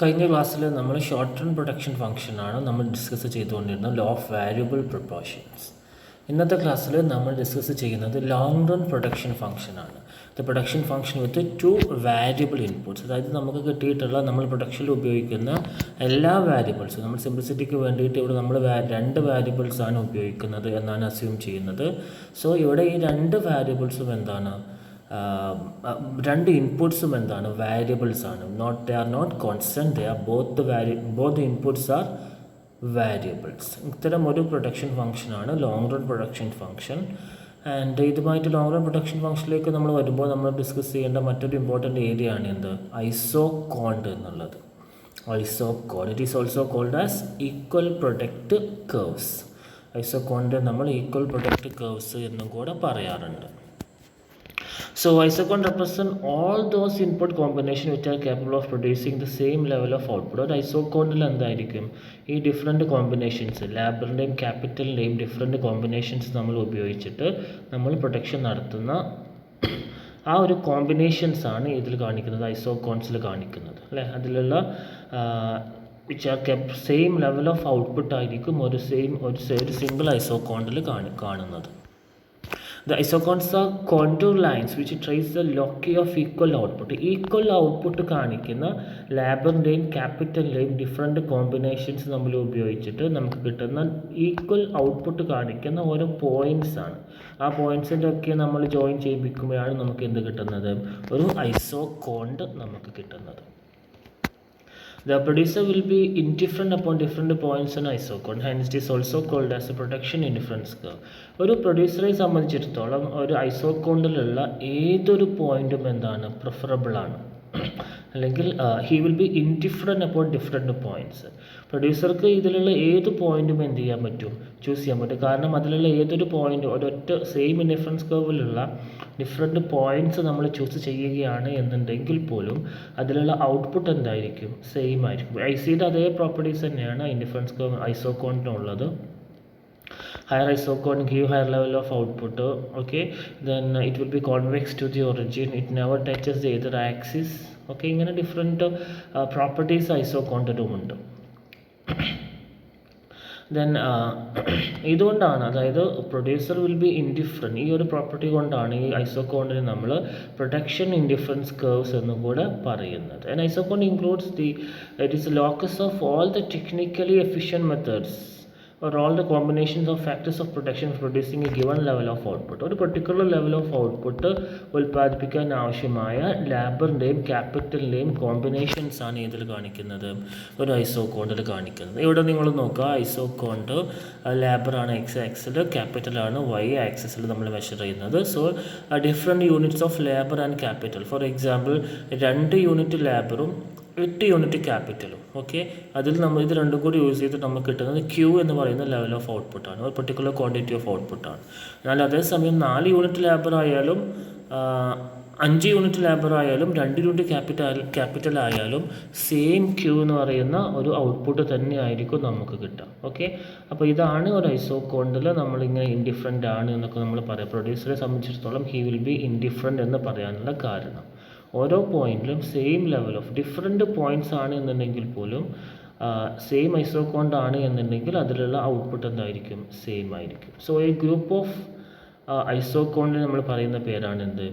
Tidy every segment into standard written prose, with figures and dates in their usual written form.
കഴിഞ്ഞ ക്ലാസ്സിൽ നമ്മൾ ഷോർട്ട് റൺ പ്രൊഡക്ഷൻ ഫംഗ്ഷനാണ് നമ്മൾ ഡിസ്കസ് ചെയ്തുകൊണ്ടിരുന്നത് ലോ ഓഫ് വാരിയബിൾ പ്രൊപ്പോർഷൻസ്. ഇന്നത്തെ ക്ലാസ്സിൽ നമ്മൾ ഡിസ്കസ് ചെയ്യുന്നത് ലോങ് റൺ പ്രൊഡക്ഷൻ ഫംഗ്ഷനാണ്. The production function with 2 variable inputs. അതായത് നമുക്ക് കിട്ടിയിട്ടുള്ള നമ്മൾ പ്രൊഡക്ഷനിൽ ഉപയോഗിക്കുന്ന എല്ലാ വാരിയബിൾസും, നമ്മൾ സിംപ്ലിസിറ്റിക്ക് വേണ്ടിയിട്ട് ഇവിടെ നമ്മൾ 2 വാരിയബിൾസാണ് ഉപയോഗിക്കുന്നത് എന്നാണ് അസ്യൂം ചെയ്യുന്നത്. സോ ഇവിടെ ഈ 2 വാരിയബിൾസും എന്താണ്, 2 ഇൻപുട്ട്സും എന്താണ്, വാരിയബിൾസ് ആണ്. They are not constant, they are both inputs are variables. ഇത്തരം ഒരു പ്രൊഡക്ഷൻ ഫംഗ്ഷനാണ് long run production function. And ഇതുമായിട്ട് ലോങ് റൺ പ്രൊഡക്ഷൻ ഫംഗ്ഷനിലേക്ക് നമ്മൾ വരുമ്പോൾ നമ്മൾ ഡിസ്കസ് ചെയ്യേണ്ട മറ്റൊരു ഇമ്പോർട്ടൻ്റ് ഏരിയ ആണ് എന്ത്, ഐസോകോണ്ട് എന്നുള്ളത്. Isoquant, it is also called as equal product curves. Isoquant നമ്മൾ ഈക്വൽ പ്രൊഡക്റ്റ് കർവ്സ് എന്നും കൂടെ പറയാറുണ്ട്. So isocon represent all those input combination which are capable of producing the same level of output. ഒരു ഐസോകോണിൽ എന്തായിരിക്കും, ഈ different combinations, ലാബറിൻ്റെയും ക്യാപിറ്റലിൻ്റെയും different combinations നമ്മൾ ഉപയോഗിച്ചിട്ട് നമ്മൾ പ്രൊഡക്ഷൻ നടത്തുന്ന ആ ഒരു കോമ്പിനേഷൻസ് ആണ് ഇതിൽ കാണിക്കുന്നത്, ഐസോകോൺസിൽ കാണിക്കുന്നത് അല്ലേ. അതിലുള്ള which are kept same level of output ആയിരിക്കും ഒരു സിംഗിൾ ഐസോകോണിൽ കാണുന്നത്. The isocons are contour lines which trace the loci of equal output. Equal output കാണിക്കുന്ന ലാബറിൻ്റെയും ക്യാപിറ്റലിൻ്റെയും ഡിഫറെൻറ്റ് കോമ്പിനേഷൻസ് നമ്മൾ ഉപയോഗിച്ചിട്ട് നമുക്ക് കിട്ടുന്ന ഈക്വൽ ഔട്ട്പുട്ട് കാണിക്കുന്ന ഓരോ പോയിൻറ്റ്സ് ആണ്. ആ പോയിൻറ്റ്സിൻ്റെ ഒക്കെ നമ്മൾ ജോയിൻ ചെയ്യിപ്പിക്കുമ്പോഴാണ് നമുക്ക് എന്ത് കിട്ടുന്നത്, ഒരു ഐസോകോണ്ട് നമുക്ക് കിട്ടുന്നത്. The producer will be indifferent upon different points on isocon, hence it is also called as a production indifference curve. ഒരു പ്രൊഡ്യൂസറെ സംബന്ധിച്ചിടത്തോളം ഒരു ഐസോകോണ്ടിലുള്ള ഏതൊരു പോയിന്റും എന്താണ്, പ്രിഫറബിൾ ആണ്. അല്ലെങ്കിൽ he will be indifferent upon different points. പ്രൊഡ്യൂസർക്ക് ഇതിലുള്ള ഏത് പോയിന്റും എന്ത് ചെയ്യാൻ പറ്റും, ചൂസ് ചെയ്യാൻ പറ്റും. കാരണം അതിലുള്ള ഏതൊരു പോയിന്റ്, ഒരൊറ്റ സെയിം ഇൻഡിഫറൻസ് കർവിലുള്ള ഡിഫറെൻറ്റ് പോയിൻറ്റ്സ് നമ്മൾ ചൂസ് ചെയ്യുകയാണ് എന്നുണ്ടെങ്കിൽ പോലും അതിലുള്ള ഔട്ട്പുട്ട് എന്തായിരിക്കും, സെയിം ആയിരിക്കും. ഐസിയുടെ അതേ പ്രോപ്പർട്ടീസ് തന്നെയാണ് ഇൻഡിഫറൻസ് കർവ് ഐസോകോണിനുള്ളത്. Higher isocon give higher level of output, okay, then it will be convex to the origin, it never touches the other axis, okay, ഇങ്ങനെ ഡിഫറെൻറ്റ് പ്രോപ്പർട്ടീസ് ഐസോകോണ്ടിനുമുണ്ട്. ദെൻ ഇതുകൊണ്ടാണ്, അതായത് producer will be indifferent, ഈ ഒരു property കൊണ്ടാണ് ഈ ഐസോകോണ്ടിന് നമ്മൾ production indifference curves എന്നും കൂടെ പറയുന്നത്. And ഐസോകോണ്ട് includes it is locus of all the technically efficient methods or all the combinations of factors of production producing a given level of output. ഒരു particular level of output ഉൽപ്പാദിപ്പിക്കാൻ ആവശ്യമായ ലാബറിൻ്റെയും ക്യാപിറ്റലിൻ്റെയും combinations ആണ് ഇതിൽ കാണിക്കുന്നത്, ഒരു ഐസോകോണ്ടിൽ കാണിക്കുന്നത്. ഇവിടെ നിങ്ങൾ നോക്കുക, ഐസോകോണ്ട് ലാബറാണ് എക്സ് ആക്സിൽ, ക്യാപിറ്റലാണ് വൈ ആക്സിസിൽ നമ്മൾ മെഷർ ചെയ്യുന്നത്. So different units of labour and capital, for example 2 unit ലാബറും 8 യൂണിറ്റ് ക്യാപിറ്റലും, ഓക്കെ, അതിൽ നമ്മൾ ഇത് രണ്ടും കൂടി യൂസ് ചെയ്തിട്ട് നമുക്ക് കിട്ടുന്നത് ക്യൂ എന്ന് പറയുന്ന ലെവൽ ഓഫ് ഔട്ട്പുട്ടാണ്, ഒരു പെർട്ടിക്കുലർ ക്വാണ്ടിറ്റി ഓഫ് ഔട്ട്പുട്ടാണ്. എന്നാൽ അതേസമയം 4 യൂണിറ്റ് ലേബർ ആയാലും 5 യൂണിറ്റ് ലേബർ ആയാലും 2 യൂണിറ്റ് ക്യാപിറ്റൽ ആയാലും സെയിം ക്യൂ എന്ന് പറയുന്ന ഒരു ഔട്ട്പുട്ട് തന്നെ ആയിരിക്കും നമുക്ക് കിട്ടുക. ഓക്കെ, അപ്പോൾ ഇതാണ് ഒരു ഐസോകോണ്ടിൽ നമ്മളിങ്ങനെ ഇൻഡിഫറൻ്റ് ആണ് എന്നൊക്കെ നമ്മൾ പറയാം. പ്രൊഡ്യൂസറെ സംബന്ധിച്ചിടത്തോളം ഹി വിൽ ബി ഇൻഡിഫറൻ്റ് എന്ന് പറയാനുള്ള കാരണം, ഓരോ പോയിന്റിലും same level of different points ആണ് എന്നുണ്ടെങ്കിൽ പോലും സെയിം ഐസോകോണ്ട് ആണ് എന്നുണ്ടെങ്കിൽ അതിലുള്ള ഔട്ട്പുട്ട് എന്തായിരിക്കും, സെയിം ആയിരിക്കും. സോ ഈ ഗ്രൂപ്പ് ഓഫ് ഐസോകോണ്ടിന് നമ്മൾ പറയുന്ന പേരാണ് എന്ത്,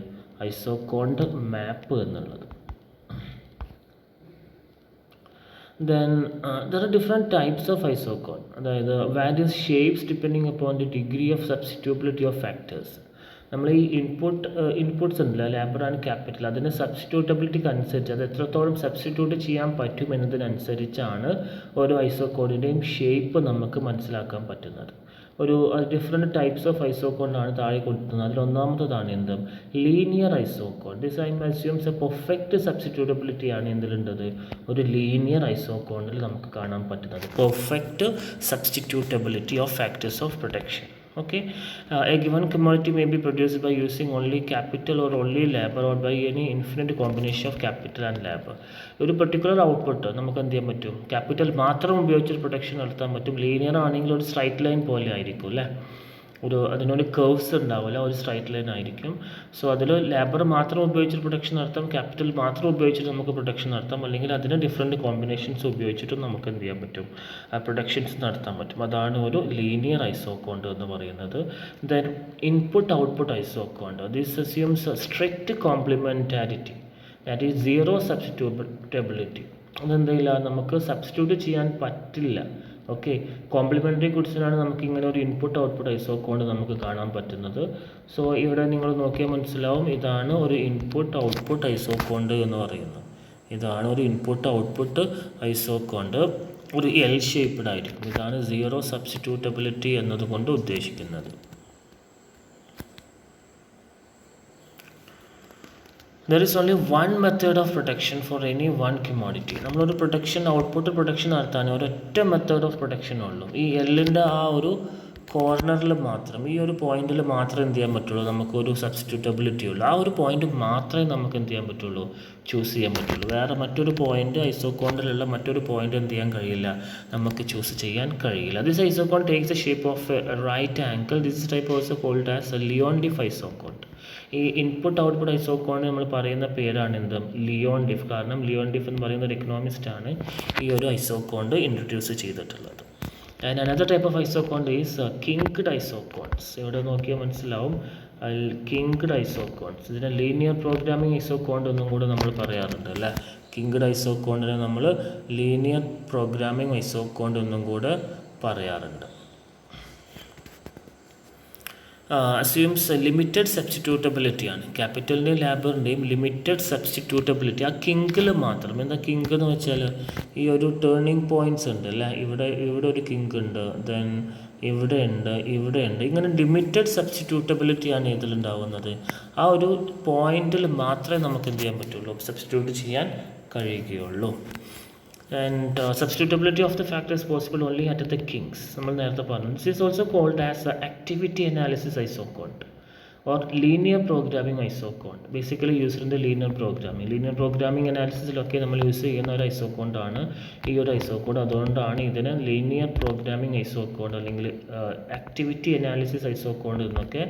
ഐസോകോണ്ട് മാപ്പ് എന്നുള്ളത്. Then there are different types of isocon, അതായത് various shapes depending upon the degree of substitutability of factors. നമ്മൾ ഈ ഇൻപുട്ട്സ് ഉണ്ടല്ലോ, ലേബർ ആൻഡ് ക്യാപിറ്റൽ, അതിൻ്റെ സബ്സ്റ്റിറ്റ്യൂട്ടബിലിറ്റിക്ക് അനുസരിച്ച്, അത് എത്രത്തോളം സബ്സ്റ്റിറ്റ്യൂട്ട് ചെയ്യാൻ പറ്റും എന്നതിനനുസരിച്ചാണ് ഓരോ ഐസോകോണിൻ്റെയും ഷേപ്പ് നമുക്ക് മനസ്സിലാക്കാൻ പറ്റുന്നത്. ഒരു ഡിഫറെൻറ്റ് ടൈപ്സ് ഓഫ് ഐസോകോണ്ടാണ് താഴെ കൊടുക്കുന്നത്. അതിൽ ഒന്നാമത്തതാണ് എന്ത്, linear isoquant. This I assumes a perfect substitutability ആണ് എന്തിലുള്ളത്, ഒരു ലീനിയർ ഐസോകോണിൽ നമുക്ക് കാണാൻ പറ്റുന്നത്, perfect substitutability of factors of production. Okay, a given commodity may be produced by using only capital or only labor or by any infinite combination of capital and labor. ഒരു particular output നമുക്ക് എന്ത് ചെയ്യാൻ പറ്റും, capital മാത്രം ഉപയോഗിച്ചൊരു production നടത്താൻ പറ്റും. Linear ആണെങ്കിൽ ഒരു സ്ട്രൈറ്റ് ലൈൻ പോലെ ആയിരിക്കും അല്ലേ. അതിനൊരു കേർവ്സ് ഉണ്ടാവില്ല, ഒരു സ്ട്രൈറ്റ് ലൈൻ ആയിരിക്കും. സോ അതിൽ ലേബർ മാത്രം ഉപയോഗിച്ചിട്ട് പ്രൊഡക്ഷൻ നടത്താം, ക്യാപിറ്റൽ മാത്രം ഉപയോഗിച്ചിട്ട് നമുക്ക് പ്രൊഡക്ഷൻ നടത്താം, അല്ലെങ്കിൽ അതിന് ഡിഫറെൻറ്റ് കോമ്പിനേഷൻസ് ഉപയോഗിച്ചിട്ടും നമുക്ക് എന്ത് ചെയ്യാൻ പറ്റും, പ്രൊഡക്ഷൻസ് നടത്താൻ പറ്റും. അതാണ് ഒരു ലീനിയർ ഐസോകോണ്ട് എന്ന് പറയുന്നത്. Then input output isoquant, this assumes strict complementarity, that is zero substitutability. അതെന്തില്ല, നമുക്ക് സബ്സ്റ്റിറ്റ്യൂട്ട് ചെയ്യാൻ പറ്റില്ല. ഓക്കെ, കോംപ്ലിമെൻ്ററി ഗുഡ്സിനാണ് നമുക്ക് ഇങ്ങനെ ഒരു ഇൻപുട്ട് ഔട്ട്പുട്ട് ഐസോകോണ്ട് നമുക്ക് കാണാൻ പറ്റുന്നത്. സോ ഇവിടെ നിങ്ങൾ നോക്കിയാൽ മനസ്സിലാവും, ഇതാണ് ഒരു ഇൻപുട്ട് ഔട്ട്പുട്ട് ഐസോകോണ്ട് എന്ന് പറയുന്നത്. ഇതാണ് ഒരു ഇൻപുട്ട് ഔട്ട്പുട്ട് ഐസോകോണ്ട്, ഒരു എൽ ഷേപ്പ്ഡ് ആയിരിക്കും. ഇതാണ് സീറോ സബ്സ്റ്റിറ്റ്യൂട്ടബിലിറ്റി എന്നതുകൊണ്ട് ഉദ്ദേശിക്കുന്നത്. There is only one method of production for any one commodity. നമ്മളൊരു പ്രൊഡക്ഷൻ ഔട്ട്പുട്ട് പ്രൊഡക്ഷൻ നടത്താൻ ഒരൊറ്റ മെത്തേഡ് ഓഫ് പ്രൊഡക്ഷൻ ഉള്ളൂ. ഈ എല്ലിൻ്റെ ആ ഒരു കോർണറിൽ മാത്രം, ഈ ഒരു പോയിന്റിൽ മാത്രമേ എന്ത് ചെയ്യാൻ പറ്റുള്ളൂ, നമുക്കൊരു സബ്സ്റ്റിറ്റ്യൂട്ടബിലിറ്റി ഉള്ളൂ. ആ ഒരു പോയിന്റ് മാത്രമേ നമുക്ക് എന്ത് ചെയ്യാൻ പറ്റുള്ളൂ, ചൂസ് ചെയ്യാൻ പറ്റുള്ളൂ. വേറെ മറ്റൊരു പോയിന്റ്, ഐസോകോണ്ടിലുള്ള മറ്റൊരു പോയിന്റ് എന്ത് ചെയ്യാൻ കഴിയില്ല, നമുക്ക് ചൂസ് ചെയ്യാൻ കഴിയില്ല. This isoquant takes the shape of right angle. This type also called as Leontief isoquant. ഈ ഇൻപുട്ട് ഔട്ട്പുട്ട് ഐസോകോണ്ട് നമ്മൾ പറയുന്ന പേരാണ് എന്ത്, ലിയോൺ ഡിഫ്. കാരണം ലിയോൺ ഡിഫ് എന്ന് പറയുന്ന ഒരു എക്കണോമിസ്റ്റാണ് ഈ ഒരു ഐസോകോണ്ട് ഇൻട്രൊഡ്യൂസ് ചെയ്തിട്ടുള്ളത്. And another type of isoquant is kinked isoquants. ഇവിടെ നോക്കിയാൽ മനസ്സിലാവും, കിങ്ക്ഡ് ഐസോകോൺസ്. ഇതിനെ ലീനിയർ പ്രോഗ്രാമിംഗ് ഐസോകോണ്ട് എന്നും കൂടെ നമ്മൾ പറയാറുണ്ട് അല്ലേ. കിങ്ക്ഡ് ഐസോകോണ്ടിനെ നമ്മൾ ലീനിയർ പ്രോഗ്രാമിംഗ് ഐസോകോണ്ട് എന്നും കൂടെ പറയാറുണ്ട്. അസ്യൂംസ് ലിമിറ്റഡ് സബ്സ്റ്റിറ്റ്യൂട്ടബിലിറ്റി ആണ്. ക്യാപിറ്റലിൻ്റെയും ലേബറിൻ്റെയും ലിമിറ്റഡ് സബ്സ്റ്റിറ്റ്യൂട്ടബിലിറ്റി ആ കിങ്കിൽ മാത്രം. എന്താ കിങ്ക് എന്ന് വെച്ചാൽ, ഈ ഒരു ടേണിംഗ് പോയിൻറ്റ്സ് ഉണ്ട് അല്ലേ, ഇവിടെ ഒരു കിങ്ക് ഉണ്ട്, ദെൻ ഇവിടെ ഉണ്ട്, ഇങ്ങനെ ലിമിറ്റഡ് സബ്സ്റ്റിറ്റ്യൂട്ടബിലിറ്റിയാണ് ഇതിലുണ്ടാവുന്നത്. ആ ഒരു പോയിന്റിൽ മാത്രമേ നമുക്ക് എന്ത് ചെയ്യാൻ പറ്റുള്ളൂ, സബ്സ്റ്റിറ്റ്യൂട്ട് ചെയ്യാൻ കഴിയുകയുള്ളൂ. And substitutability of the factor is possible only at the kinks. നമ്മൾ നേരത്തെ പറഞ്ഞു. This is also called as activity analysis isoquant or linear programming isoquant. Basically used in the linear programming അനാലിസിസിലൊക്കെ നമ്മൾ യൂസ് ചെയ്യുന്ന ഒരു ഐസോകോണ്ടാണ് ഈ ഒരു ഐസോകോണ്ട്. അതുകൊണ്ടാണ് ഇതിനെ ലീനിയർ പ്രോഗ്രാമിംഗ് ഐസോകോണ്ട് അല്ലെങ്കിൽ ആക്ടിവിറ്റി അനാലിസിസ് ഐസോകോണ്ട് എന്നൊക്കെ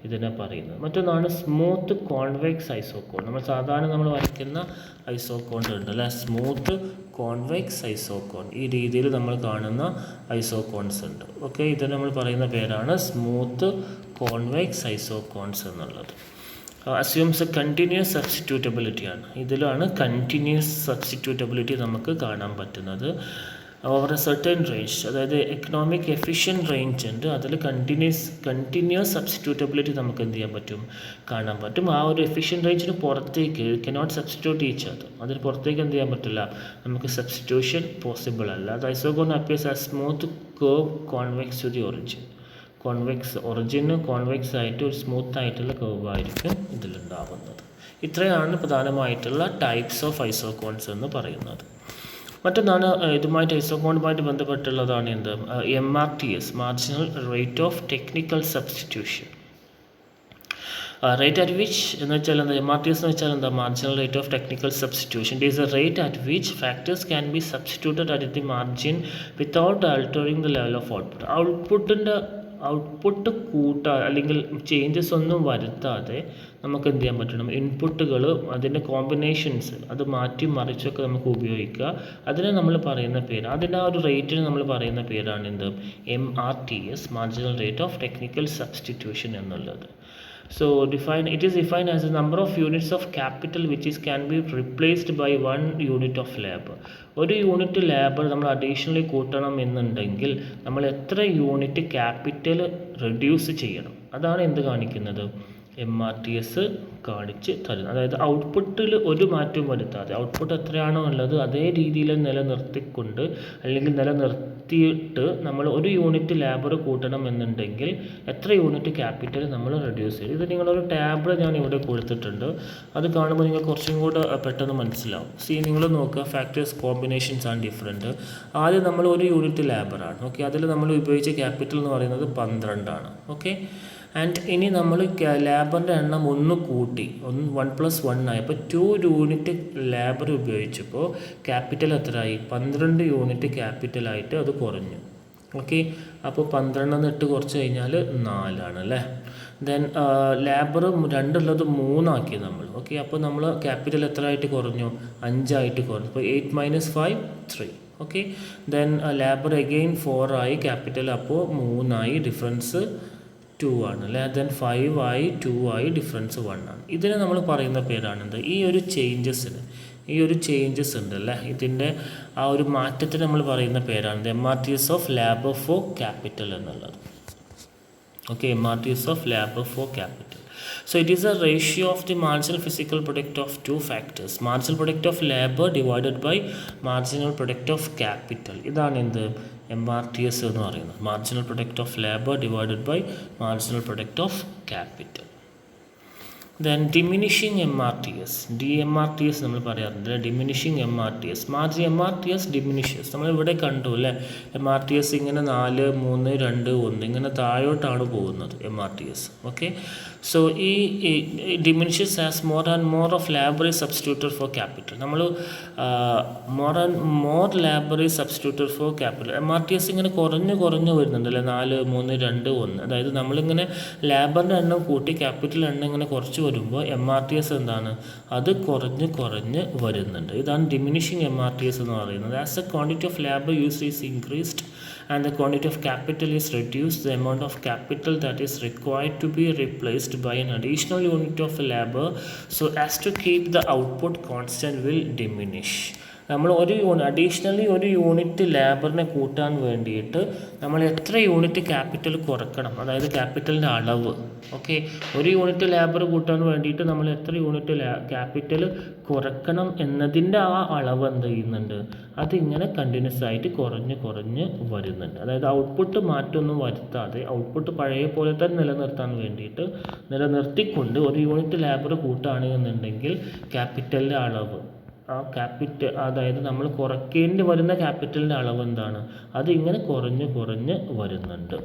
ഇതിനെ പറയുന്നത്. മറ്റൊന്നാണ് സ്മൂത്ത് കോൺവെക്സ് ഐസോകോണ്ട്. നമ്മൾ വരയ്ക്കുന്ന ഐസോകോണ്ട് ഉണ്ട് അല്ലേ, സ്മൂത്ത് കോൺവെക്സ് ഐസോകോണ്ട്. ഈ രീതിയിൽ നമ്മൾ കാണുന്ന ഐസോകോൺസ് ഉണ്ട്. ഓക്കെ, ഇതിന് നമ്മൾ പറയുന്ന പേരാണ് സ്മൂത്ത് കോൺവെക്സ് ഐസോകോൺസ് എന്നുള്ളത്. അസ്യൂംസ് കണ്ടിന്യൂസ് സബ്സ്റ്റിറ്റ്യൂട്ടബിലിറ്റി ആണ്. ഇതിലാണ് കണ്ടിന്യൂസ് സബ്സ്റ്റിറ്റ്യൂട്ടബിലിറ്റി നമുക്ക് കാണാൻ പറ്റുന്നത്. ഓവർ എ സർട്ടൻ റേഞ്ച്, അതായത് എക്കണോമിക് എഫിഷ്യൻറ്റ് റേഞ്ച് ഉണ്ട്, അതിൽ കണ്ടിന്യൂസ് സബ്സ്റ്റിറ്റ്യൂട്ടബിലിറ്റി നമുക്ക് എന്ത് ചെയ്യാൻ പറ്റും, കാണാൻ പറ്റും. ആ ഒരു എഫിഷ്യൻറ്റ് റേഞ്ചിന് പുറത്തേക്ക് കനോട്ട് സബ്സ്റ്റിറ്റ്യൂട്ട് ഈച്ച് അതർ, അതിന് പുറത്തേക്ക് എന്ത് ചെയ്യാൻ പറ്റില്ല, നമുക്ക് സബ്സ്റ്റിറ്റ്യൂഷൻ പോസിബിൾ അല്ല. അത് isoquant appears as smooth curve convex to the origin. ഒറിജിന് കോൺവെക്സ് ആയിട്ട് ഒരു സ്മൂത്ത് ആയിട്ടുള്ള കർവ് ആയിരിക്കും ഇതിലുണ്ടാവുന്നത്. ഇത്രയാണ് പ്രധാനമായിട്ടുള്ള ടൈപ്സ് ഓഫ് ഐസോകോൺസ് എന്ന് പറയുന്നത്. മറ്റൊന്നാണ് ഇതുമായിട്ട് ഐസോകോണ്ടുമായിട്ട് ബന്ധപ്പെട്ടുള്ളതാണ് എന്ത്, MRTS, marginal rate of technical substitution. Rate at which എന്ന് വെച്ചാൽ എന്താ, MRTS എന്ന് വെച്ചാൽ എന്താ, marginal rate of technical substitution. It is A rate at which factors can be substituted at the margin without altering the level of output. Output അല്ലെങ്കിൽ changes ഒന്നും വരുത്താതെ നമുക്ക് എന്ത് ചെയ്യാൻ പറ്റണം, ഇൻപുട്ടുകൾ അതിൻ്റെ കോമ്പിനേഷൻസ് അത് മാറ്റി മറിച്ചൊക്കെ നമുക്ക് ഉപയോഗിക്കുക. അതിനെ നമ്മൾ പറയുന്ന പേര്, അതിൻ്റെ ആ ഒരു റേറ്റിന് നമ്മൾ പറയുന്ന പേരാണ് എന്ത്, MRTS, marginal rate of technical substitution എന്നുള്ളത്. So it is defined as the number of units of capital which can be replaced by 1 unit of labor. ഒരു യൂണിറ്റ് ലേബർ നമ്മൾ അഡീഷണലി കൂട്ടണം എന്നുണ്ടെങ്കിൽ നമ്മൾ എത്ര യൂണിറ്റ് ക്യാപിറ്റൽ റെഡ്യൂസ് ചെയ്യണം, അതാണ് എന്ത് കാണിക്കുന്നത്, MRTS കാണിച്ച് തരുന്നത്. അതായത് ഔട്ട്പുട്ടിൽ ഒരു മാറ്റവും വരുത്താതെ ഔട്ട്പുട്ട് എത്രയാണോ ഉള്ളത് അതേ രീതിയിൽ നിലനിർത്തിക്കൊണ്ട് അല്ലെങ്കിൽ നിലനിർത്തിയിട്ട് നമ്മൾ ഒരു യൂണിറ്റ് ലേബർ കൂട്ടണം എന്നുണ്ടെങ്കിൽ എത്ര യൂണിറ്റ് ക്യാപിറ്റൽ നമ്മൾ റെഡ്യൂസ് ചെയ്യും. ഇത് നിങ്ങളൊരു ടാബിൾ ഞാൻ ഇവിടെ കൊടുത്തിട്ടുണ്ട്, അത് കാണുമ്പോൾ നിങ്ങൾക്ക് കുറച്ചും കൂടെ പെട്ടെന്ന് മനസ്സിലാവും. നിങ്ങൾ നോക്കുക, ഫാക്ടേഴ്സ് കോമ്പിനേഷൻസ് ആണ് ഡിഫറെൻറ്റ്. ആദ്യം നമ്മൾ ഒരു യൂണിറ്റ് ലേബറാണ്, ഓക്കെ, അതിൽ നമ്മൾ ഉപയോഗിച്ച ക്യാപിറ്റൽ എന്ന് പറയുന്നത് 12 ആണ്, ഓക്കെ. ആൻഡ് ഇനി നമ്മൾ ലേബറിൻ്റെ എണ്ണം ഒന്ന് കൂട്ടി, 1+1 ആയി, അപ്പോൾ 2 യൂണിറ്റ് ലേബർ ഉപയോഗിച്ചപ്പോൾ ക്യാപിറ്റൽ എത്രയായി, 12 യൂണിറ്റ് ക്യാപിറ്റലായിട്ട് അത് കുറഞ്ഞു. ഓക്കെ. അപ്പോൾ 12 ഇട്ട് കുറച്ച് കഴിഞ്ഞാൽ 4 അല്ലേ. ദെൻ ലേബർ 2 ഉള്ളത് 3 ആക്കി നമ്മൾ. ഓക്കെ. അപ്പോൾ നമ്മൾ ക്യാപിറ്റൽ എത്ര ആയിട്ട് കുറഞ്ഞു? 5 ആയിട്ട് കുറഞ്ഞു. അപ്പോൾ 8 - 5 3. ഓക്കെ. ദെൻ ലേബർ അഗെയിൻ 4 ആയി, ക്യാപിറ്റൽ അപ്പോൾ 3 ആയി, ഡിഫറൻസ് 2 ആണ് അല്ലേ. ദെൻ 5 ആയി, 2 ആയി, ഡിഫറൻസ് 1 ആണ്. ഇതിന് നമ്മൾ പറയുന്ന പേരാണെന്ത്? ഈ ഒരു ചേഞ്ചസ് ഉണ്ടല്ലേ, ഇതിൻ്റെ ആ ഒരു മാറ്റത്തിന് നമ്മൾ പറയുന്ന പേരാണ് MRTS of labour for capital എന്നുള്ളത്. Okay, MRTS of labor for capital. So it is a ratio of the marginal physical product of two factors. Marginal product of labor divided by marginal product of capital. ഇതാണ് എന്ത്? MRTS എന്ന് പറയുന്നത്. Marginal product of labor divided by marginal product of capital. Then diminishing MRTS, DMRTS നമ്മൾ പറയാറുണ്ട്. Diminishing MRTS, margin MRTS diminishes. നമ്മളിവിടെ കണ്ടു അല്ലേ, MRTS ഇങ്ങനെ 4, 3, 2, 1 ഇങ്ങനെ താഴോട്ടാണ് പോകുന്നത് MRTS. ഓക്കെ. സോ ഈ diminishes as more and more of labour is substituted for capital. നമ്മൾ more and more labour is substituted for capital. MRTS ഇങ്ങനെ കുറഞ്ഞ് വരുന്നുണ്ട് അല്ലേ, 4, 3, 2, 1. അതായത് നമ്മളിങ്ങനെ ലേബറിൻ്റെ എണ്ണം കൂട്ടി ക്യാപിറ്റൽ എണ്ണം ഇങ്ങനെ കുറച്ച് വരുമ്പോൾ MRTS എന്താണ്? അത് കുറഞ്ഞ് വരുന്നുണ്ട്. ഇതാണ് ഡിമിനിഷിങ് MRTS എന്ന് പറയുന്നത്. As A quantity of labour use is increased and the quantity of capital is reduced, the amount of capital that is required to be replaced by an additional unit of labor so as to keep the output constant will diminish. നമ്മൾ additionally ഒരു unit ലേബറിനെ കൂട്ടാൻ വേണ്ടിയിട്ട് നമ്മൾ എത്ര unit capital കുറക്കണം, അതായത് ക്യാപിറ്റലിൻ്റെ അളവ്. Okay. ഒരു യൂണിറ്റ് ലേബർ കൂട്ടാൻ വേണ്ടിയിട്ട് നമ്മൾ എത്ര യൂണിറ്റ് ക്യാപിറ്റൽ കുറക്കണം എന്നതിൻ്റെ ആ അളവ് എന്ത് ചെയ്യുന്നുണ്ട്? അതിങ്ങനെ കണ്ടിന്യൂസ് ആയിട്ട് കുറഞ്ഞ് വരുന്നുണ്ട്. അതായത് ഔട്ട്പുട്ട് മാറ്റമൊന്നും വരുത്താതെ ഔട്ട്പുട്ട് പഴയ പോലെ തന്നെ നിലനിർത്തിക്കൊണ്ട് ഒരു യൂണിറ്റ് ലേബർ കൂട്ടുകയാണെന്നുണ്ടെങ്കിൽ ക്യാപിറ്റലിൻ്റെ അളവ്, ആ ക്യാപിറ്റൽ അതായത് നമ്മൾ കുറയ്ക്കേണ്ടി വരുന്ന ക്യാപിറ്റലിൻ്റെ അളവ് എന്താണ്? അത് ഇങ്ങനെ കുറഞ്ഞ് വരുന്നുണ്ട്.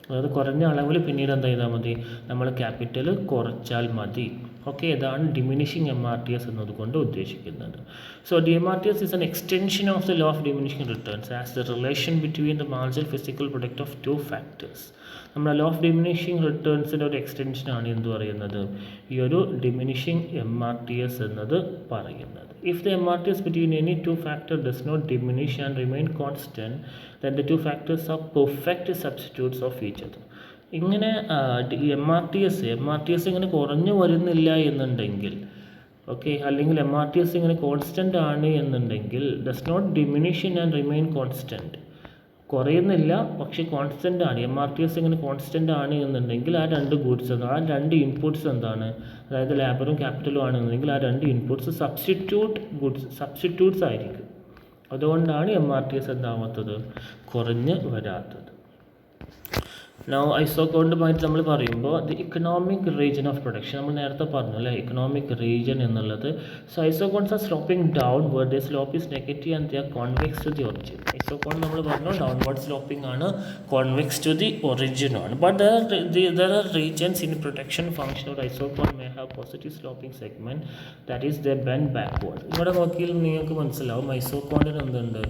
അതായത് കുറഞ്ഞ അളവിൽ പിന്നീട് എന്ത് ചെയ്താൽ മതി? നമ്മൾ ക്യാപിറ്റൽ കുറച്ചാൽ മതി. ഓക്കെ. ഇതാണ് ഡിമിനിഷിങ് MRTS എന്നതുകൊണ്ട് ഉദ്ദേശിക്കുന്നത്. So DMRTS is an extension of the law of diminishing returns as the relation between the marginal physical product of two factors. നമ്മുടെ ലോ ഓഫ് ഡിമിനിഷിങ് റിട്ടേൺസിൻ്റെ ഒരു എക്സ്റ്റൻഷനാണ് എന്ത് പറയുന്നത്? ഈ ഒരു ഡിമിനിഷിങ് MRTS എന്നത് പറയുന്നത്. If the MRTS between any two factors does not diminish and remain constant, then the two factors are perfect substitutes of each other. ഇങ്ങനെ MRTS ഇങ്ങനെ കുറഞ്ഞു വരുന്നില്ല എന്നുണ്ടെങ്കിൽ, ഓക്കെ, അല്ലെങ്കിൽ MRTS ഇങ്ങനെ കോൺസ്റ്റൻ്റ് ആണ് എന്നുണ്ടെങ്കിൽ, does not diminish and remain constant, കുറയുന്നില്ല പക്ഷേ കോൺസ്റ്റൻ്റ് ആണ്, MRTS ഇങ്ങനെ കോൺസ്റ്റൻ്റ് ആണ് എന്നുണ്ടെങ്കിൽ ആ രണ്ട് ഗുഡ്സ് ആ രണ്ട് ഇൻപുട്സ് എന്താണ്? അതായത് ലേബറും ക്യാപിറ്റലും ആണെന്നുണ്ടെങ്കിൽ ആ രണ്ട് ഇൻപുട്സ് സബ്സ്റ്റിറ്റ്യൂട്ട്സ് ആയിരിക്കും. അതുകൊണ്ടാണ് MRTS എന്താവാത്തത്? കുറഞ്ഞ് വരാത്തത്. നൗ ഐസോകോണ്ടുമായിട്ട് നമ്മൾ പറയുമ്പോൾ the economic region of production, നമ്മൾ നേരത്തെ പറഞ്ഞു അല്ലേ, ഇക്കണോമിക് റീജിയൻ എന്നുള്ളത്. So isoquants are sloping downward, the slope is negative and the are convex to the origin. Isoquant നമ്മൾ പറഞ്ഞു ഡൗൺവേർഡ് സ്ലോപ്പിംഗ് ആണ്, കോൺവെക്സ് ടു ദി ഒറിജിൻ ആണ്. But there are regions in protection function or isocon may have positive sloping segment, that is they bend backward. ഇവിടെ നോക്കിയാൽ നിങ്ങൾക്ക് മനസ്സിലാവും ഐസോകോണിന് എന്തുണ്ട്?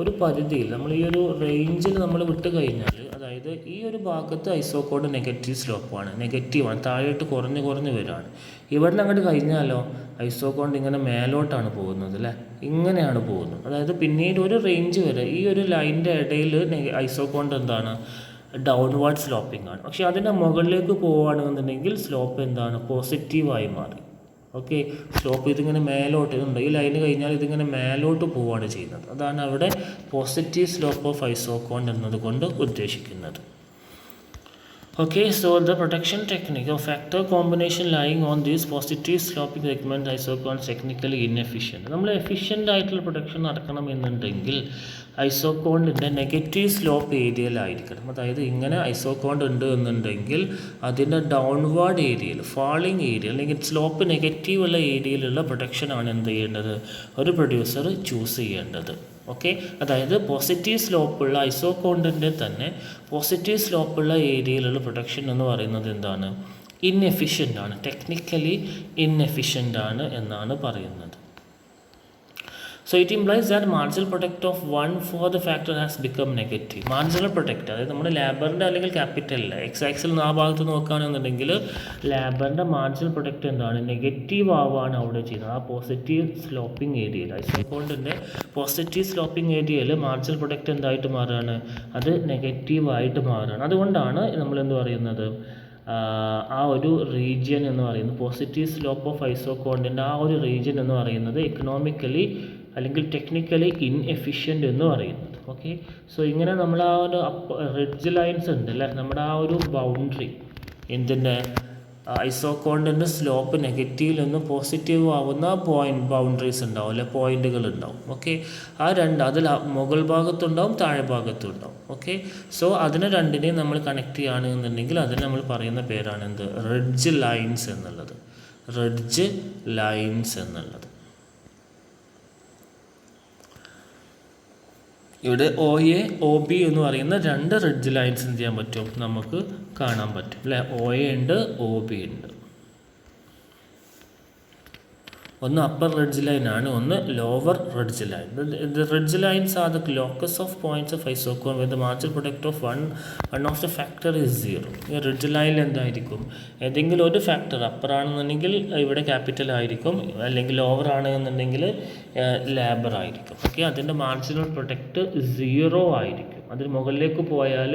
ഒരു പരിധിയിൽ നമ്മൾ ഈ ഒരു റേഞ്ചിൽ നമ്മൾ വിട്ട് കഴിഞ്ഞാൽ, അതായത് ഈ ഒരു ഭാഗത്ത് ഐസോകോഡ് നെഗറ്റീവാണ്, താഴോട്ട് കുറഞ്ഞ് വരികയാണ്. ഇവിടെ നിന്ന് അങ്ങോട്ട് കഴിഞ്ഞാലോ ഐസോകോണ്ട് ഇങ്ങനെ മേലോട്ടാണ് പോകുന്നത് അല്ലേ, ഇങ്ങനെയാണ് പോകുന്നത്. അതായത് പിന്നീട് ഒരു റേഞ്ച് വരെ ഈ ഒരു ലൈനിൻ്റെ ഇടയിൽ ഐസോകോണ്ട് എന്താണ്? ഡൗൺവേർഡ് സ്ലോപ്പിംഗ് ആണ്. പക്ഷേ അതിൻ്റെ മുകളിലേക്ക് പോവുകയാണെന്നുണ്ടെങ്കിൽ സ്ലോപ്പ് എന്താണ്? പോസിറ്റീവായി മാറി. ഓക്കെ. സ്ലോപ്പ് ഇതിങ്ങനെ മേലോട്ട് ഉണ്ട്, ഈ ലൈന് കഴിഞ്ഞാൽ ഇതിങ്ങനെ മേലോട്ട് പോവുകയാണ് ചെയ്യുന്നത്. അതാണ് അവിടെ പോസിറ്റീവ് സ്ലോപ്പ് ഓഫ് ഐസോകോൺ എന്നതുകൊണ്ട് ഉദ്ദേശിക്കുന്നത്. Okay, so the protection technique of factor combination lying on these positive sloping segment isocones technically inefficient. നമ്മൾ എഫിഷ്യൻ്റ് ആയിട്ടുള്ള പ്രൊഡക്ഷൻ നടക്കണം എന്നുണ്ടെങ്കിൽ ഐസോകോണിൻ്റെ നെഗറ്റീവ് സ്ലോപ്പ് ഏരിയയിലായിരിക്കണം. അതായത് ഇങ്ങനെ ഐസോകോണ്ട് ഉണ്ട് എന്നുണ്ടെങ്കിൽ അതിൻ്റെ ഡൗൺവേർഡ് ഏരിയയിൽ, ഫാളിങ് ഏരിയ അല്ലെങ്കിൽ സ്ലോപ്പ് നെഗറ്റീവ് ഉള്ള ഏരിയയിലുള്ള പ്രൊഡക്ഷനാണ് എന്ത് ചെയ്യേണ്ടത്? ഒരു പ്രൊഡ്യൂസർ ചൂസ് ചെയ്യേണ്ടത്. ഓക്കെ. അതായത് പോസിറ്റീവ് സ്ലോപ്പുള്ള ഐസോകോണ്ടിൻ്റെ തന്നെ പോസിറ്റീവ് സ്ലോപ്പുള്ള ഏരിയയിലുള്ള പ്രൊഡക്ഷൻ എന്ന് പറയുന്നത് എന്താണ്? ഇൻഎഫിഷ്യൻ്റ് ആണ്, ടെക്നിക്കലി ഇൻഎഫിഷ്യൻ്റ് ആണ് എന്നാണ് പറയുന്നത്. So it implies that marginal product of one for the factor has become negative. Marginal product, അതായത് നമ്മുടെ ലേബറിൻ്റെ അല്ലെങ്കിൽ ക്യാപിറ്റലിൻ്റെ എക്സ് ആക്സിൽ ആ ഭാഗത്ത് നോക്കുകയാണെന്നുണ്ടെങ്കിൽ ലേബറിൻ്റെ മാർജിനൽ പ്രൊഡക്റ്റ് എന്താണ്, നെഗറ്റീവ് ആവുകയാണ് അവിടെ ചെയ്യുന്നത്. ആ പോസിറ്റീവ് സ്ലോപ്പിംഗ് ഏരിയയിൽ, ഐസോകോണ്ടിൻ്റെ പോസിറ്റീവ് സ്ലോപ്പിംഗ് ഏരിയയിൽ മാർജിനൽ പ്രൊഡക്റ്റ് എന്തായിട്ട് മാറുകയാണ്, അത് നെഗറ്റീവായിട്ട് മാറുകയാണ്. അതുകൊണ്ടാണ് നമ്മൾ എന്ത് പറയുന്നത്, ആ ഒരു റീജിയൻ എന്ന് പറയുന്നത്, പോസിറ്റീവ് സ്ലോപ്പ് ഓഫ് ഐസോകോണ്ടിൻ്റെ ആ ഒരു റീജിയൻ എന്ന് പറയുന്നത് എക്കണോമിക്കലി അല്ലെങ്കിൽ ടെക്നിക്കലി ഇൻഎഫിഷ്യൻ്റ് എന്ന് പറയുന്നത്. ഓക്കെ, സോ ഇങ്ങനെ നമ്മൾ ആ ഒരു റിഡ്ജ് ലൈൻസ് ഉണ്ട് അല്ലേ, നമ്മുടെ ആ ഒരു ബൗണ്ടറി എന്തിൻ്റെ, ഐസോകോണ്ടിൻ്റെ സ്ലോപ്പ് നെഗറ്റീവിൽ നിന്ന് പോസിറ്റീവ് ആവുന്ന ബൗണ്ടറീസ് ഉണ്ടാവും അല്ലെ, പോയിന്റുകൾ ഉണ്ടാവും. ഓക്കെ, ആ അതിൽ മുകൾ ഭാഗത്തുണ്ടാവും താഴെ ഭാഗത്തുണ്ടാവും. ഓക്കെ, സോ അതിനെ രണ്ടിനെയും നമ്മൾ കണക്ട് ചെയ്യുകയാണെന്നുണ്ടെങ്കിൽ അതിന് നമ്മൾ പറയുന്ന പേരാണ് എന്ത്, റിഡ്ജ് ലൈൻസ് എന്നുള്ളത്. റിഡ്ജ് ലൈൻസ് എന്നുള്ളത്. ഇവിടെ ഒ എ ഒ ബി എന്ന് പറയുന്ന രണ്ട് റിഡ്ജ് ലൈൻസ് എന്ത് ചെയ്യാൻ പറ്റും, നമുക്ക് കാണാൻ പറ്റും അല്ലേ. ഒ എ ഉണ്ട്, ഒ ബി ഉണ്ട്. ഒന്ന് അപ്പർ റിഡ്ജ് ലൈൻ ആണ്, ഒന്ന് lower ridge line. The ridge lines are the locus of points of ഐസോകോൺ with the marginal product of one of the factor is 0. ഈ റിഡ്ജ് ലൈനിൽ എന്തായിരിക്കും, ഏതെങ്കിലും ഒരു ഫാക്ടർ അപ്പർ ആണെന്നുണ്ടെങ്കിൽ ഇവിടെ ക്യാപിറ്റൽ ആയിരിക്കും, അല്ലെങ്കിൽ ലോവർ ആണെന്നുണ്ടെങ്കിൽ ലേബർ ആയിരിക്കും. ഓക്കെ, അതിൻ്റെ മാർജിനൽ പ്രൊഡക്റ്റ് 0 ആയിരിക്കും. അതിന് മുകളിലേക്ക് പോയാൽ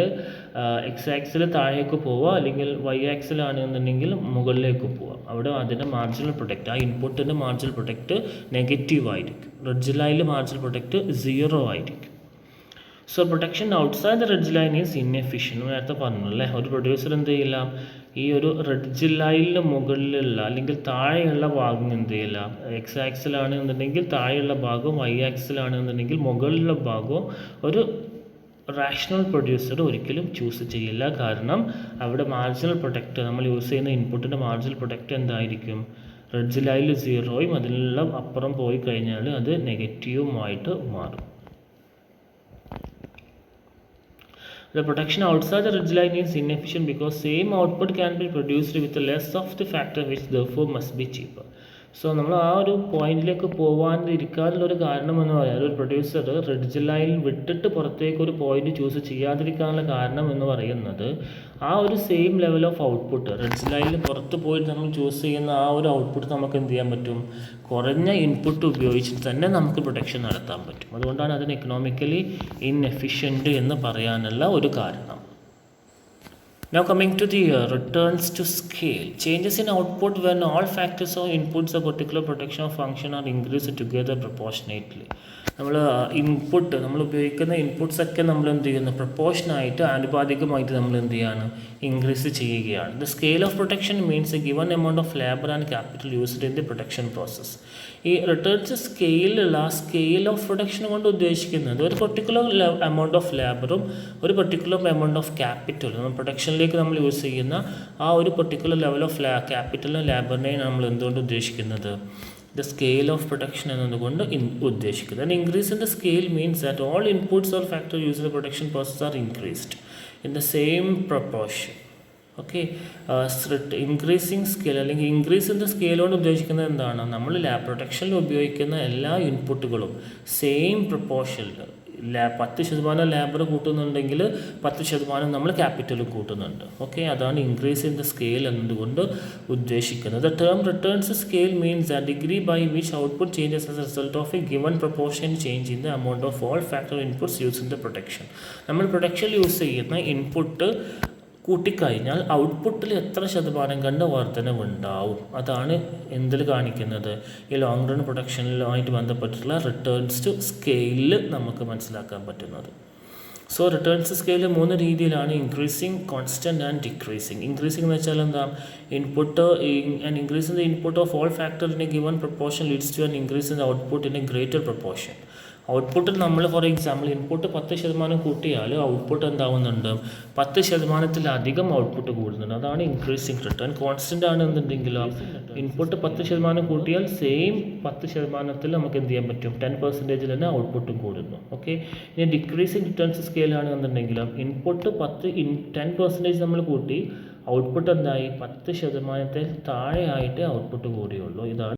എക്സ് ആക്സിൽ താഴേക്ക് പോവുക, അല്ലെങ്കിൽ വൈ ആക്സിൽ ആണെന്നുണ്ടെങ്കിൽ മുകളിലേക്ക് പോവുക. അവിടെ അതിൻ്റെ മാർജിനൽ പ്രൊഡക്റ്റ്, ആ ഇൻപുട്ടിൻ്റെ മാർജിനൽ പ്രൊഡക്റ്റ് നെഗറ്റീവ് ആയിരിക്കും. റിഡ്ജ് ലൈനിൽ മാർജിനൽ പ്രൊഡക്റ്റ് 0 ആയിരിക്കും. So protection outside the ridge line is inefficient. നേരത്തെ പറഞ്ഞു അല്ലേ, ഒരു പ്രൊഡ്യൂസർ എന്ത് ചെയ്യില്ല, ഈ ഒരു റിഡ്ജ് ലൈനിന് മുകളിലുള്ള അല്ലെങ്കിൽ താഴെയുള്ള ഭാഗം എന്ത് ചെയ്യില്ല, എക്സ് ആക്സിലാണെന്നുണ്ടെങ്കിൽ താഴെയുള്ള ഭാഗവും വൈ ആക്സിലാണെന്നുണ്ടെങ്കിൽ മുകളിലുള്ള ഭാഗവും ഒരു റാഷണൽ പ്രൊഡ്യൂസർ ഒരിക്കലും ചൂസ് ചെയ്യില്ല. കാരണം അവിടെ മാർജിനൽ പ്രൊഡക്റ്റ്, നമ്മൾ യൂസ് ചെയ്യുന്ന ഇൻപുട്ടിൻ്റെ മാർജിനൽ പ്രൊഡക്റ്റ് എന്തായിരിക്കും, റിഡ്ജ് ലൈനിൽ 0യും അതിനുള്ള അപ്പുറം പോയി കഴിഞ്ഞാൽ അത് നെഗറ്റീവുമായിട്ട് മാറും. The protection outside the ridge line is inefficient because same output can be produced with less of the factor, which therefore must be cheaper. So നമ്മൾ ആ ഒരു പോയിന്റിലേക്ക് പോകാതിരിക്കാനുള്ളൊരു കാരണം എന്ന് പറയാം, ഒരു പ്രൊഡ്യൂസർ റിഡ്ജ് ലൈൻ വിട്ടിട്ട് പുറത്തേക്ക് ഒരു പോയിന്റ് ചൂസ് ചെയ്യാതിരിക്കാനുള്ള കാരണം എന്ന് പറയുന്നത്, ആ ഒരു same level of output ridge ലൈനിൽ പുറത്ത് പോയിട്ട് നമ്മൾ ചൂസ് ചെയ്യുന്ന ആ ഒരു ഔട്ട്പുട്ട് നമുക്ക് എന്ത് ചെയ്യാൻ പറ്റും, കുറഞ്ഞ ഇൻപുട്ട് ഉപയോഗിച്ചിട്ട് തന്നെ നമുക്ക് പ്രൊഡക്ഷൻ നടത്താൻ പറ്റും. അതുകൊണ്ടാണ് അതിന് എക്കണോമിക്കലി ഇൻഎഫിഷ്യൻ്റ് എന്ന് പറയാനുള്ള ഒരു കാരണം. Now coming to the returns to scale. Changes in output when all factors or inputs of particular protection function are increased together proportionately. നമ്മൾ നമ്മൾ ഉപയോഗിക്കുന്ന ഇൻപുട്സ് ഒക്കെ നമ്മൾ എന്ത് ചെയ്യുന്നു, പ്രൊപ്പോർഷനായിട്ട് ആനുപാതികമായിട്ട് നമ്മൾ എന്ത് ചെയ്യാണ്, ഇൻക്രീസ് ചെയ്യുകയാണ്. The scale of protection means A given amount of labour and capital used in the protection process. ഈ റിട്ടേൺസ് സ്കെയിലുള്ള ആ സ്കെയിൽ ഓഫ് പ്രൊഡക്ഷൻ കൊണ്ട് ഉദ്ദേശിക്കുന്നത് ഒരു പെർട്ടിക്കുലർ എമൗണ്ട് ഓഫ് ലേബറും ഒരു പെർട്ടിക്കുലർ എമൗണ്ട് ഓഫ് ക്യാപിറ്റലും പ്രൊഡക്ഷനിലേക്ക് നമ്മൾ യൂസ് ചെയ്യുന്ന ആ ഒരു പെർട്ടിക്കുലർ ലെവൽ ഓഫ് ക്യാപിറ്റലും ലേബറിനെയും നമ്മൾ എന്തുകൊണ്ട് ഉദ്ദേശിക്കുന്നത്, the scale of production എന്നതുകൊണ്ട് ഉദ്ദേശിക്കുന്നത്. An increase in the scale means that all inputs or factors used in the production process are increased in the same proportion. Okay, increasing scale അല്ലെങ്കിൽ increase in the scale കൊണ്ട് ഉദ്ദേശിക്കുന്നത് എന്താണ്, നമ്മൾ പ്രൊഡക്ഷനിൽ ഉപയോഗിക്കുന്ന എല്ലാ ഇൻപുട്ടുകളും സെയിം പ്രൊപ്പോർഷനിൽ 10% ലേബർ കൂട്ടുന്നുണ്ടെങ്കിൽ 10% നമ്മൾ ക്യാപിറ്റൽ കൂട്ടുന്നുണ്ട്. ഓക്കെ, അതാണ് ഇൻക്രീസ് ഇൻ ദ സ്കെയിൽ എന്നതുകൊണ്ട് ഉദ്ദേശിക്കുന്നത്. The term returns scale means the degree by which output changes as a result of a given proportion change in the amount of all factor inputs use in the production. നമ്മൾ പ്രൊഡക്ഷനിൽ use ചെയ്യുന്ന input കൂട്ടിക്കഴിഞ്ഞാൽ ഔട്ട്പുട്ടിൽ എത്ര ശതമാനം കണ്ട് വർധനവുണ്ടാവും, അതാണ് എന്തിൽ കാണിക്കുന്നത്, ഈ ലോങ് റൺ പ്രൊഡക്ഷനിലുമായിട്ട് ബന്ധപ്പെട്ടിട്ടുള്ള റിട്ടേൺസ് ടു സ്കെയിലിൽ നമുക്ക് മനസ്സിലാക്കാൻ പറ്റുന്നത്. സോ റിട്ടേൺസ് സ്കെയിൽ 3 രീതിയിലാണ്: increasing, constant and decreasing. Increasing എന്ന് വെച്ചാൽ എന്താ, input and increase in the input of all factor in a given proportion leads to an increase in the output in a greater proportion. ഔട്ട്പുട്ടിൽ നമ്മൾ for example input 10% കൂട്ടിയാൽ output എന്താവുന്നുണ്ട്, 10%-ലധികം output കൂടുന്നുണ്ട്. അതാണ് increasing return. Constant ആണെന്നുണ്ടെങ്കിലോ input 10% കൂട്ടിയാൽ same 10%-ൽ നമുക്ക് എന്ത് ചെയ്യാൻ പറ്റും, 10% തന്നെ ഔട്ട്പുട്ടും കൂടുന്നു. ഓക്കെ, ഇനി ഡിക്രീസിങ് റിട്ടേൺസ് സ്കെയിൽ ആണെന്നുണ്ടെങ്കിലോ ഇൻപുട്ട് 10% നമ്മൾ കൂട്ടി ഔട്ട്പുട്ട് എന്തായി, 10%-ൽ താഴെ ആയിട്ട് ഔട്ട്പുട്ട് കൂടിയുള്ളൂ. ഇതാണ്